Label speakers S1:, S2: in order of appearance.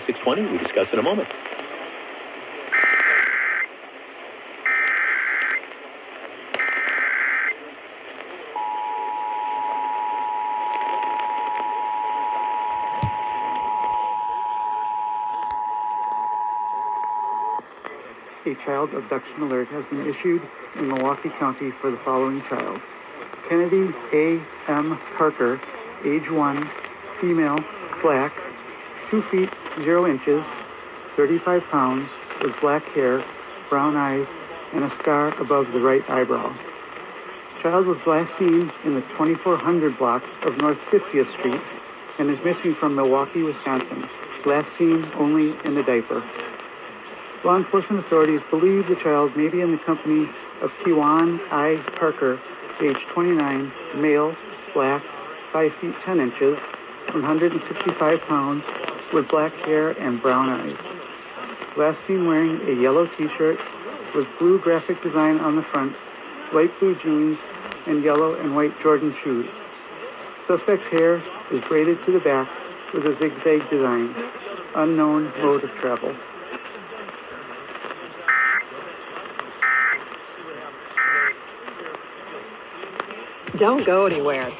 S1: 620. We discuss in a moment.
S2: A child abduction alert has been issued in Milwaukee County for the following child. Kennedy A. M. Parker, age 1, female, black, 2 feet 0 inches, 35 pounds, with black hair, brown eyes, and a scar above the right eyebrow. Child was last seen in the 2400 block of North 50th Street and is missing from Milwaukee, Wisconsin, last seen only in a diaper. Law enforcement authorities believe the child may be in the company of Kiwan I. Parker, age 29, male, black, 5 feet 10 inches, 165 pounds, with black hair and brown eyes. Last seen wearing a yellow t-shirt with blue graphic design on the front, light blue jeans, and yellow and white Jordan shoes. Suspect's hair is braided to the back with a zigzag design. Unknown mode of travel.
S3: Don't go anywhere.